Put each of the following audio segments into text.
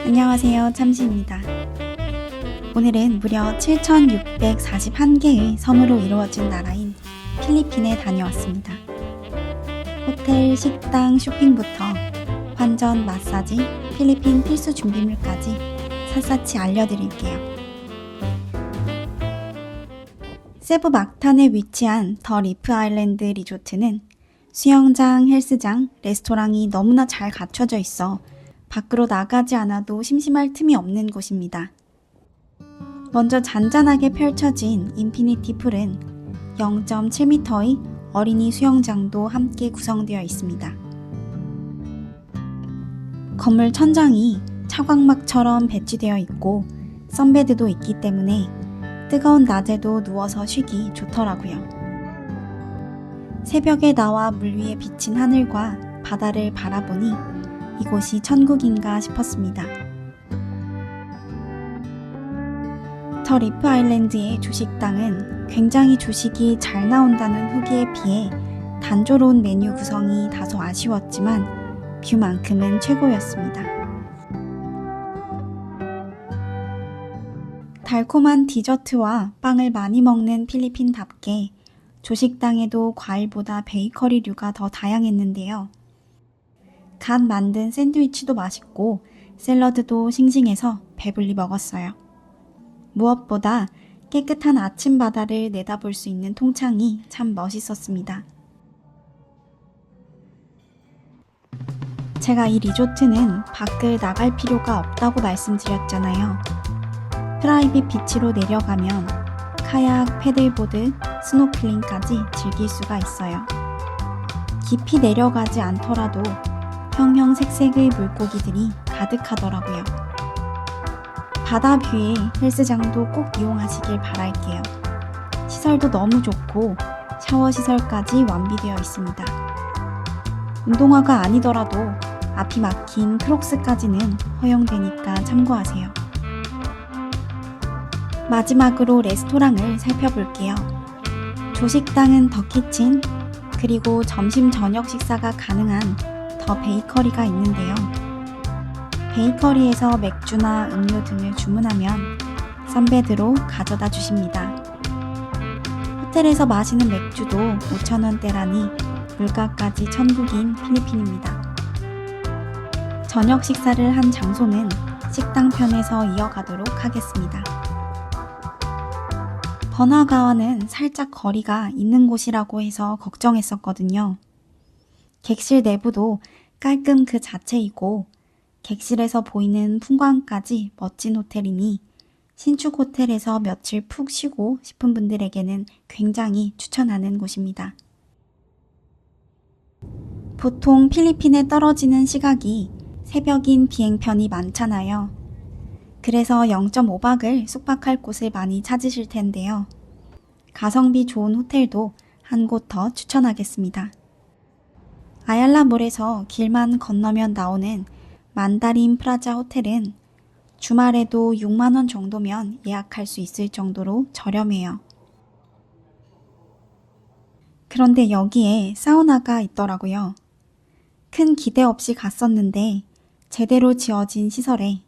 안녕하세요, 참시입니다. 오늘은 무려 7,641개의 섬으로 이루어진 나라인 필리핀에 다녀왔습니다. 호텔, 식당, 쇼핑부터 환전, 마사지, 필리핀 필수 준비물까지 샅샅이 알려드릴게요. 세부 막탄에 위치한 더 리프 아일랜드 리조트는 수영장, 헬스장, 레스토랑이 너무나 잘 갖춰져 있어 밖으로 나가지 않아도 심심할 틈이 없는 곳입니다. 먼저 잔잔하게 펼쳐진 인피니티 풀은 0.7m의 어린이 수영장도 함께 구성되어 있습니다. 건물 천장이 차광막처럼 배치되어 있고 선베드도 있기 때문에 뜨거운 낮에도 누워서 쉬기 좋더라고요. 새벽에 나와 물 위에 비친 하늘과 바다를 바라보니 이곳이 천국인가 싶었습니다. 더 리프 아일랜드의 조식당은 굉장히 조식이 잘 나온다는 후기에 비해 단조로운 메뉴 구성이 다소 아쉬웠지만 뷰만큼은 최고였습니다. 달콤한 디저트와 빵을 많이 먹는 필리핀답게 조식당에도 과일보다 베이커리류가 더 다양했는데요. 갓 만든 샌드위치도 맛있고 샐러드도 싱싱해서 배불리 먹었어요. 무엇보다 깨끗한 아침 바다를 내다볼 수 있는 통창이 참 멋있었습니다. 제가 이 리조트는 밖을 나갈 필요가 없다고 말씀드렸잖아요. 프라이빗 비치로 내려가면 카약, 패들보드, 스노클링까지 즐길 수가 있어요. 깊이 내려가지 않더라도 형형색색의 물고기들이 가득하더라고요. 바다 뷰에 헬스장도 꼭 이용하시길 바랄게요. 시설도 너무 좋고 샤워 시설까지 완비되어 있습니다. 운동화가 아니더라도 앞이 막힌 크록스까지는 허용되니까 참고하세요. 마지막으로 레스토랑을 살펴볼게요. 조식당은 더 키친, 그리고 점심 저녁 식사가 가능한 더 베이커리가 있는데요. 베이커리에서 맥주나 음료 등을 주문하면 선베드로 가져다 주십니다. 호텔에서 마시는 맥주도 5,000원대라니 물가까지 천국인 필리핀입니다. 저녁 식사를 한 장소는 식당편에서 이어가도록 하겠습니다. 번화가와는 살짝 거리가 있는 곳이라고 해서 걱정했었거든요. 객실 내부도 깔끔 그 자체이고 객실에서 보이는 풍광까지 멋진 호텔이니 신축 호텔에서 며칠 푹 쉬고 싶은 분들에게는 굉장히 추천하는 곳입니다. 보통 필리핀에 떨어지는 시각이 새벽인 비행편이 많잖아요. 그래서 0.5박을 숙박할 곳을 많이 찾으실 텐데요. 가성비 좋은 호텔도 한 곳 더 추천하겠습니다. 아얄라몰에서 길만 건너면 나오는 만다린 프라자 호텔은 주말에도 6만원 정도면 예약할 수 있을 정도로 저렴해요. 그런데 여기에 사우나가 있더라고요. 큰 기대 없이 갔었는데 제대로 지어진 시설에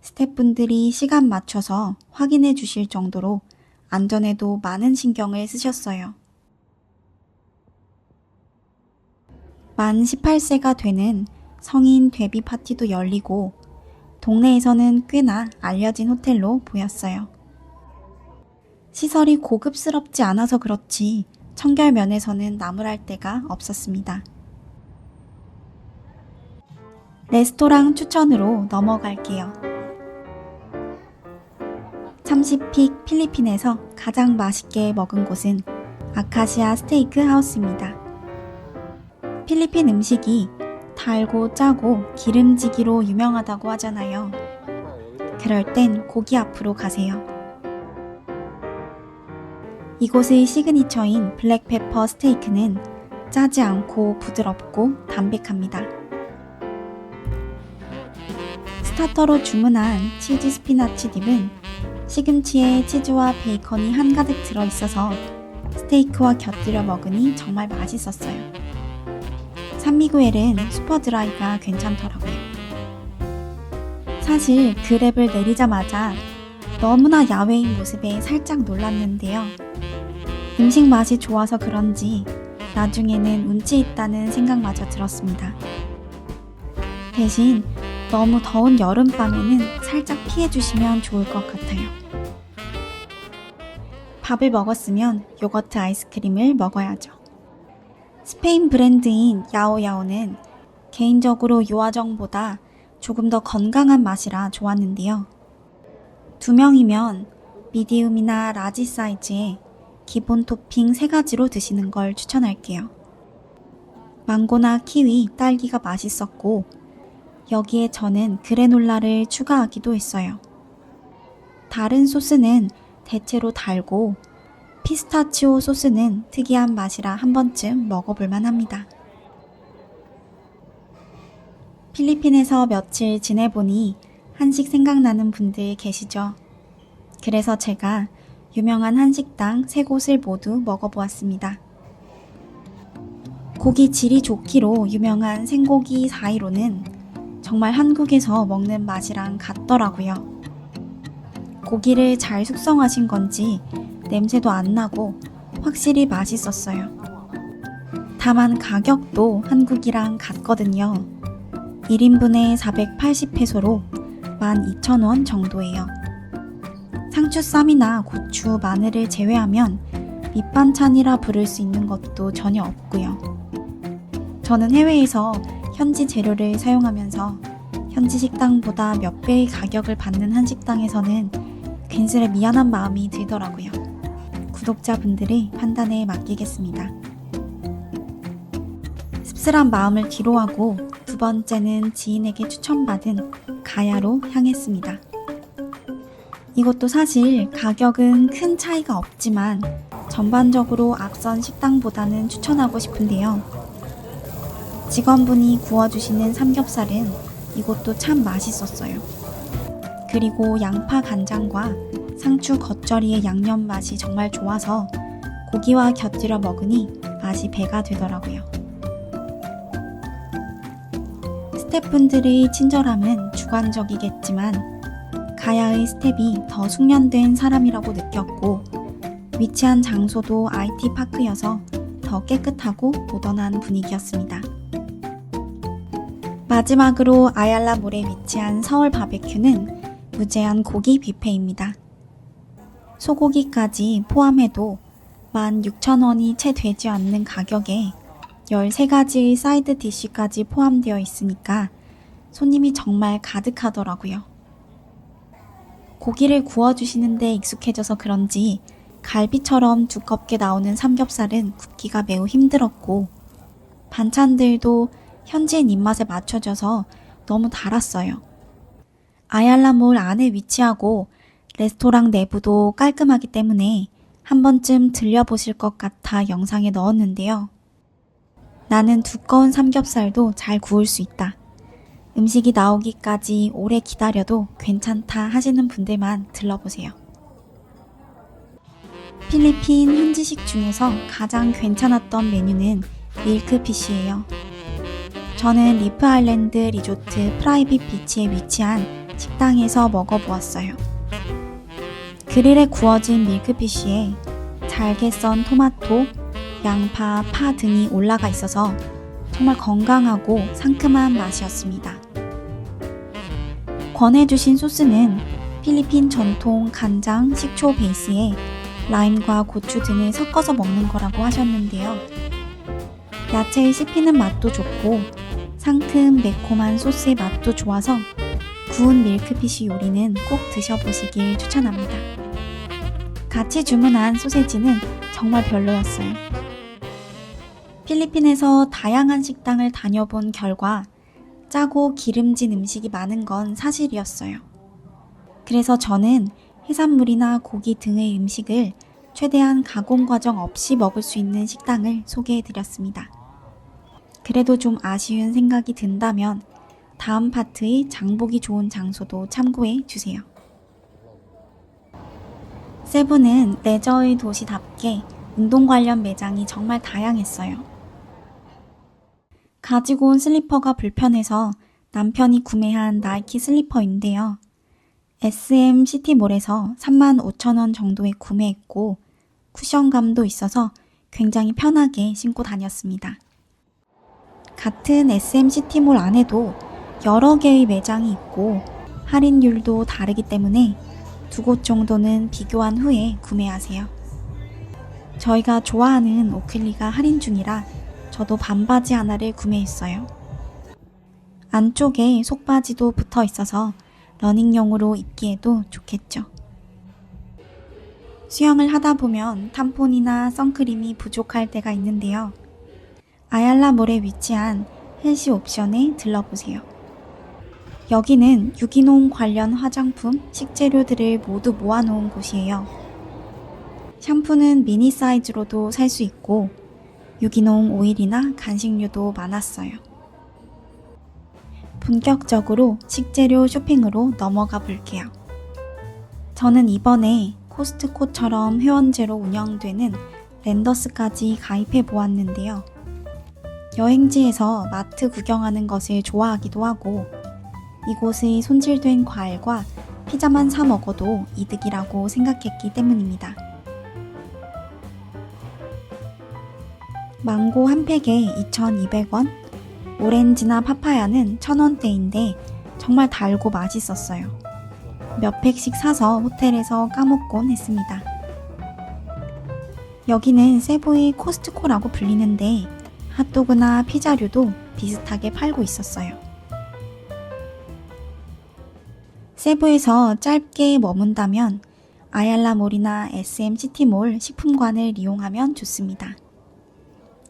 스태프분들이 시간 맞춰서 확인해 주실 정도로 안전에도 많은 신경을 쓰셨어요. 만 18세가 되는 성인 데뷔 파티도 열리고 동네에서는 꽤나 알려진 호텔로 보였어요. 시설이 고급스럽지 않아서 그렇지 청결 면에서는 나무랄 데가 없었습니다. 레스토랑 추천으로 넘어갈게요. 참시픽 필리핀에서 가장 맛있게 먹은 곳은 아카시아 스테이크 하우스입니다. 필리핀 음식이 달고 짜고 기름지기로 유명하다고 하잖아요. 그럴 땐 고기 앞으로 가세요. 이곳의 시그니처인 블랙페퍼 스테이크는 짜지 않고 부드럽고 담백합니다. 스타터로 주문한 치즈 스피나치 딥은 시금치에 치즈와 베이컨이 한가득 들어있어서 스테이크와 곁들여 먹으니 정말 맛있었어요. 산미구엘은 슈퍼드라이가 괜찮더라고요. 사실 그랩을 내리자마자 너무나 야외인 모습에 살짝 놀랐는데요. 음식 맛이 좋아서 그런지 나중에는 운치 있다는 생각마저 들었습니다. 대신 너무 더운 여름밤에는 살짝 피해주시면 좋을 것 같아요. 밥을 먹었으면 요거트 아이스크림을 먹어야죠. 스페인 브랜드인 야오야오는 개인적으로 요아정보다 조금 더 건강한 맛이라 좋았는데요. 2명이면 미디움이나 라지 사이즈에 기본 토핑 3가지로 드시는 걸 추천할게요. 망고나 키위, 딸기가 맛있었고 여기에 저는 그래놀라를 추가하기도 했어요. 다른 소스는 대체로 달고 피스타치오 소스는 특이한 맛이라 한 번쯤 먹어볼만 합니다. 필리핀에서 며칠 지내보니 한식 생각나는 분들 계시죠? 그래서 제가 유명한 한식당 3곳을 모두 먹어보았습니다. 고기 질이 좋기로 유명한 생고기 415는 정말 한국에서 먹는 맛이랑 같더라고요. 고기를 잘 숙성하신 건지 냄새도 안 나고 확실히 맛있었어요. 다만 가격도 한국이랑 같거든요. 1인분에 480페소로 12,000원 정도예요. 상추 쌈이나 고추, 마늘을 제외하면 밑반찬이라 부를 수 있는 것도 전혀 없고요. 저는 해외에서 현지 재료를 사용하면서 현지 식당보다 몇 배의 가격을 받는 한식당에서는 괜스레 미안한 마음이 들더라고요. 구독자분들의 판단에 맡기겠습니다. 씁쓸한 마음을 뒤로하고 2번째는 지인에게 추천받은 가야로 향했습니다. 이것도 사실 가격은 큰 차이가 없지만 전반적으로 앞선 식당보다는 추천하고 싶은데요. 직원분이 구워주시는 삼겹살은 이것도 참 맛있었어요. 그리고 양파 간장과 상추 겉절이의 양념 맛이 정말 좋아서 고기와 곁들여 먹으니 맛이 배가 되더라고요. 스태프분들의 친절함은 주관적이겠지만 가야의 스텝이 더 숙련된 사람이라고 느꼈고 위치한 장소도 IT 파크여서 더 깨끗하고 모던한 분위기였습니다. 마지막으로 아얄라몰에 위치한 서울 바베큐는 무제한 고기 뷔페입니다. 소고기까지 포함해도 16,000원이 채 되지 않는 가격에 13가지의 사이드 디쉬까지 포함되어 있으니까 손님이 정말 가득하더라고요. 고기를 구워주시는데 익숙해져서 그런지 갈비처럼 두껍게 나오는 삼겹살은 굽기가 매우 힘들었고 반찬들도 현지인 입맛에 맞춰져서 너무 달았어요. 아얄라몰 안에 위치하고 레스토랑 내부도 깔끔하기 때문에 한 번쯤 들려보실 것 같아 영상에 넣었는데요. 나는 두꺼운 삼겹살도 잘 구울 수 있다. 음식이 나오기까지 오래 기다려도 괜찮다 하시는 분들만 들러보세요. 필리핀 현지식 중에서 가장 괜찮았던 메뉴는 밀크피쉬예요. 저는 리프 아일랜드 리조트 프라이빗 비치에 위치한 식당에서 먹어보았어요. 그릴에 구워진 밀크피쉬에 잘게 썬 토마토, 양파, 파 등이 올라가 있어서 정말 건강하고 상큼한 맛이었습니다. 권해주신 소스는 필리핀 전통 간장, 식초 베이스에 라임과 고추 등을 섞어서 먹는 거라고 하셨는데요. 야채의 씹히는 맛도 좋고 상큼 매콤한 소스의 맛도 좋아서 구운 밀크피쉬 요리는 꼭 드셔보시길 추천합니다. 같이 주문한 소세지는 정말 별로였어요. 필리핀에서 다양한 식당을 다녀본 결과 짜고 기름진 음식이 많은 건 사실이었어요. 그래서 저는 해산물이나 고기 등의 음식을 최대한 가공 과정 없이 먹을 수 있는 식당을 소개해드렸습니다. 그래도 좀 아쉬운 생각이 든다면 다음 파트의 장보기 좋은 장소도 참고해 주세요. 세부는 레저의 도시답게 운동 관련 매장이 정말 다양했어요. 가지고 온 슬리퍼가 불편해서 남편이 구매한 나이키 슬리퍼인데요. SM 시티몰에서 35,000원 정도에 구매했고 쿠션감도 있어서 굉장히 편하게 신고 다녔습니다. 같은 SM 시티몰 안에도 여러 개의 매장이 있고 할인율도 다르기 때문에 두 곳 정도는 비교한 후에 구매하세요. 저희가 좋아하는 오클리가 할인 중이라 저도 반바지 하나를 구매했어요. 안쪽에 속바지도 붙어 있어서 러닝용으로 입기에도 좋겠죠. 수영을 하다 보면 탐폰이나 선크림이 부족할 때가 있는데요. 아얄라몰에 위치한 헬시 옵션에 들러보세요. 여기는 유기농 관련 화장품, 식재료들을 모두 모아놓은 곳이에요. 샴푸는 미니 사이즈로도 살 수 있고 유기농 오일이나 간식류도 많았어요. 본격적으로 식재료 쇼핑으로 넘어가 볼게요. 저는 이번에 코스트코처럼 회원제로 운영되는 랜더스까지 가입해 보았는데요. 여행지에서 마트 구경하는 것을 좋아하기도 하고 이곳의 손질된 과일과 피자만 사 먹어도 이득이라고 생각했기 때문입니다. 망고 한 팩에 2,200원, 오렌지나 파파야는 1,000원대인데 정말 달고 맛있었어요. 몇 팩씩 사서 호텔에서 까먹곤 했습니다. 여기는 세부의 코스트코라고 불리는데 핫도그나 피자류도 비슷하게 팔고 있었어요. 세부에서 짧게 머문다면 아얄라몰이나 SM 시티몰 식품관을 이용하면 좋습니다.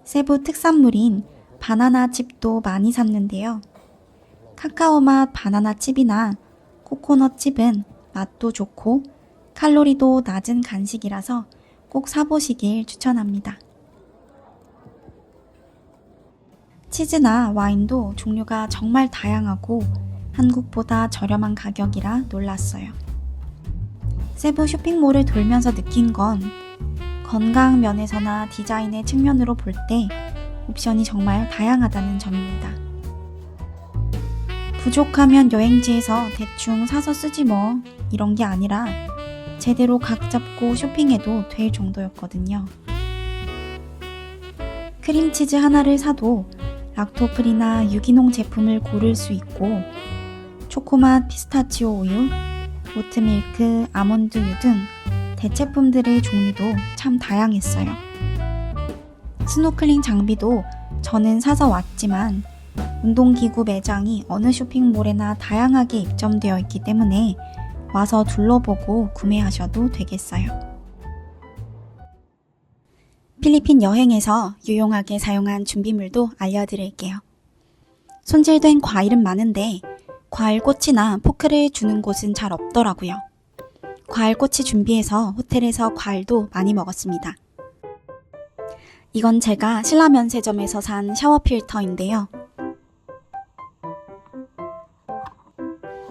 세부 특산물인 바나나 칩도 많이 샀는데요. 카카오 맛 바나나 칩이나 코코넛 칩은 맛도 좋고 칼로리도 낮은 간식이라서 꼭 사보시길 추천합니다. 치즈나 와인도 종류가 정말 다양하고 한국보다 저렴한 가격이라 놀랐어요. 세부 쇼핑몰을 돌면서 느낀 건 건강 면에서나 디자인의 측면으로 볼 때 옵션이 정말 다양하다는 점입니다. 부족하면 여행지에서 대충 사서 쓰지 뭐 이런 게 아니라 제대로 각 잡고 쇼핑해도 될 정도였거든요. 크림치즈 하나를 사도 락토프리나 유기농 제품을 고를 수 있고 초코맛 피스타치오 우유, 오트밀크, 아몬드유 등 대체품들의 종류도 참 다양했어요. 스노클링 장비도 저는 사서 왔지만 운동기구 매장이 어느 쇼핑몰에나 다양하게 입점되어 있기 때문에 와서 둘러보고 구매하셔도 되겠어요. 필리핀 여행에서 유용하게 사용한 준비물도 알려드릴게요. 손질된 과일은 많은데 과일꼬치나 포크를 주는 곳은 잘 없더라고요. 과일꼬치 준비해서 호텔에서 과일도 많이 먹었습니다. 이건 제가 신라면세점에서 산 샤워 필터인데요.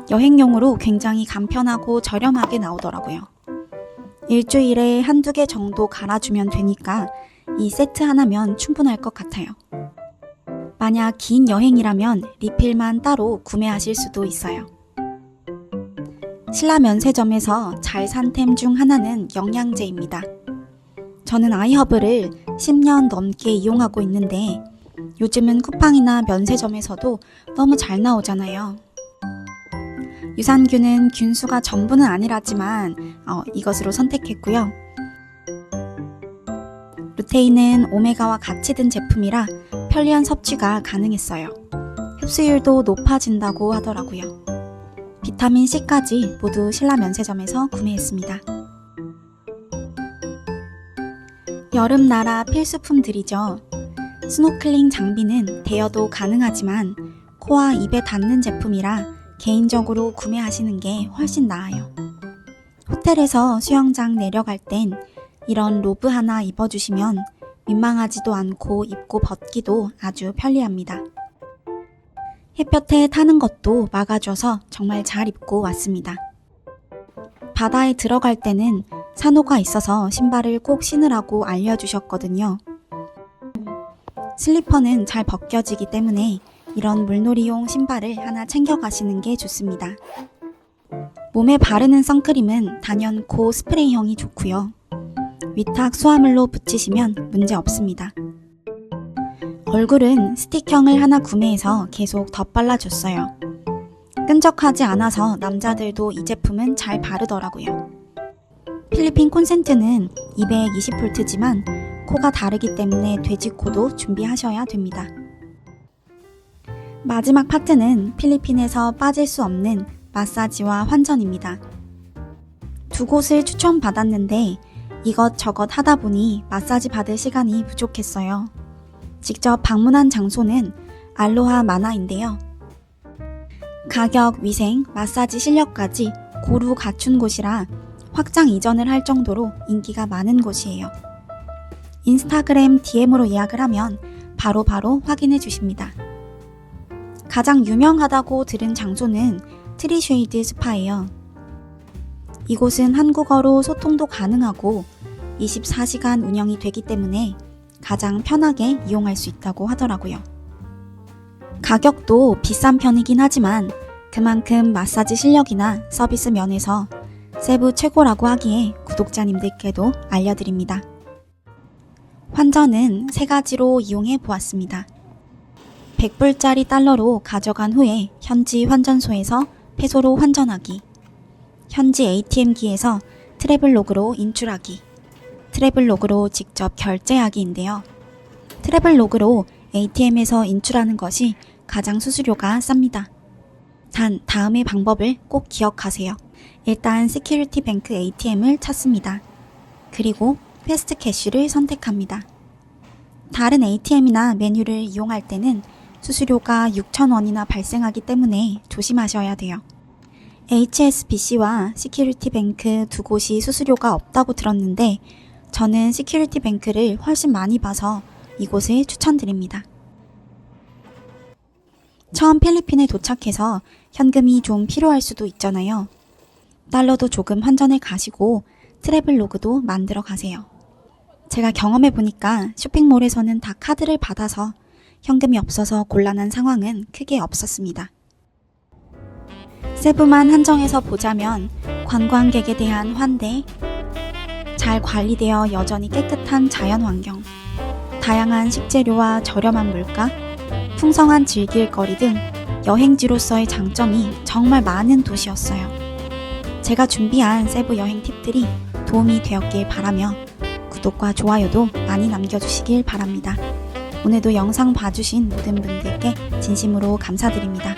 여행용으로 굉장히 간편하고 저렴하게 나오더라고요. 일주일에 한두 개 정도 갈아주면 되니까 이 세트 하나면 충분할 것 같아요. 만약 긴 여행이라면 리필만 따로 구매하실 수도 있어요. 신라면세점에서 잘 산 템 중 하나는 영양제입니다. 저는 아이허브를 10년 넘게 이용하고 있는데 요즘은 쿠팡이나 면세점에서도 너무 잘 나오잖아요. 유산균은 균수가 전부는 아니라지만 이것으로 선택했고요. 루테인은 오메가와 같이 든 제품이라 편리한 섭취가 가능했어요. 흡수율도 높아진다고 하더라고요. 비타민C까지 모두 신라면세점에서 구매했습니다. 여름 나라 필수품들이죠. 스노클링 장비는 대여도 가능하지만 코와 입에 닿는 제품이라 개인적으로 구매하시는 게 훨씬 나아요. 호텔에서 수영장 내려갈 땐 이런 로브 하나 입어주시면 민망하지도 않고 입고 벗기도 아주 편리합니다. 햇볕에 타는 것도 막아줘서 정말 잘 입고 왔습니다. 바다에 들어갈 때는 산호가 있어서 신발을 꼭 신으라고 알려주셨거든요. 슬리퍼는 잘 벗겨지기 때문에 이런 물놀이용 신발을 하나 챙겨가시는 게 좋습니다. 몸에 바르는 선크림은 단연 스프레이형이 좋고요. 위탁 수화물로 붙이시면 문제 없습니다. 얼굴은 스틱형을 하나 구매해서 계속 덧발라줬어요. 끈적하지 않아서 남자들도 이 제품은 잘 바르더라고요. 필리핀 콘센트는 220V지만 코가 다르기 때문에 돼지코도 준비하셔야 됩니다. 마지막 파트는 필리핀에서 빠질 수 없는 마사지와 환전입니다. 두 곳을 추천받았는데 이것저것 하다 보니 마사지 받을 시간이 부족했어요. 직접 방문한 장소는 알로하 마나인데요. 가격, 위생, 마사지 실력까지 고루 갖춘 곳이라 확장 이전을 할 정도로 인기가 많은 곳이에요. 인스타그램 DM으로 예약을 하면 바로바로 확인해 주십니다. 가장 유명하다고 들은 장소는 트리쉐이드 스파예요. 이곳은 한국어로 소통도 가능하고 24시간 운영이 되기 때문에 가장 편하게 이용할 수 있다고 하더라고요. 가격도 비싼 편이긴 하지만 그만큼 마사지 실력이나 서비스 면에서 세부 최고라고 하기에 구독자님들께도 알려드립니다. 환전은 3가지로 이용해 보았습니다. 100불짜리 달러로 가져간 후에 현지 환전소에서 페소로 환전하기, 현지 ATM기에서 트래블로그로 인출하기, 트래블로그로 직접 결제하기인데요. 트래블로그로 ATM에서 인출하는 것이 가장 수수료가 쌉니다. 단 다음의 방법을 꼭 기억하세요. 일단 시큐리티 뱅크 ATM을 찾습니다. 그리고 패스트 캐시를 선택합니다. 다른 ATM이나 메뉴를 이용할 때는 수수료가 6,000원이나 발생하기 때문에 조심하셔야 돼요. HSBC와 시큐리티 뱅크 두 곳이 수수료가 없다고 들었는데 저는 시큐리티 뱅크를 훨씬 많이 봐서 이곳을 추천드립니다. 처음 필리핀에 도착해서 현금이 좀 필요할 수도 있잖아요. 달러도 조금 환전해 가시고 트래블로그도 만들어 가세요. 제가 경험해 보니까 쇼핑몰에서는 다 카드를 받아서 현금이 없어서 곤란한 상황은 크게 없었습니다. 세부만 한정해서 보자면 관광객에 대한 환대, 잘 관리되어 여전히 깨끗한 자연환경, 다양한 식재료와 저렴한 물가, 풍성한 즐길거리 등 여행지로서의 장점이 정말 많은 도시였어요. 제가 준비한 세부 여행 팁들이 도움이 되었길 바라며 구독과 좋아요도 많이 남겨주시길 바랍니다. 오늘도 영상 봐주신 모든 분들께 진심으로 감사드립니다.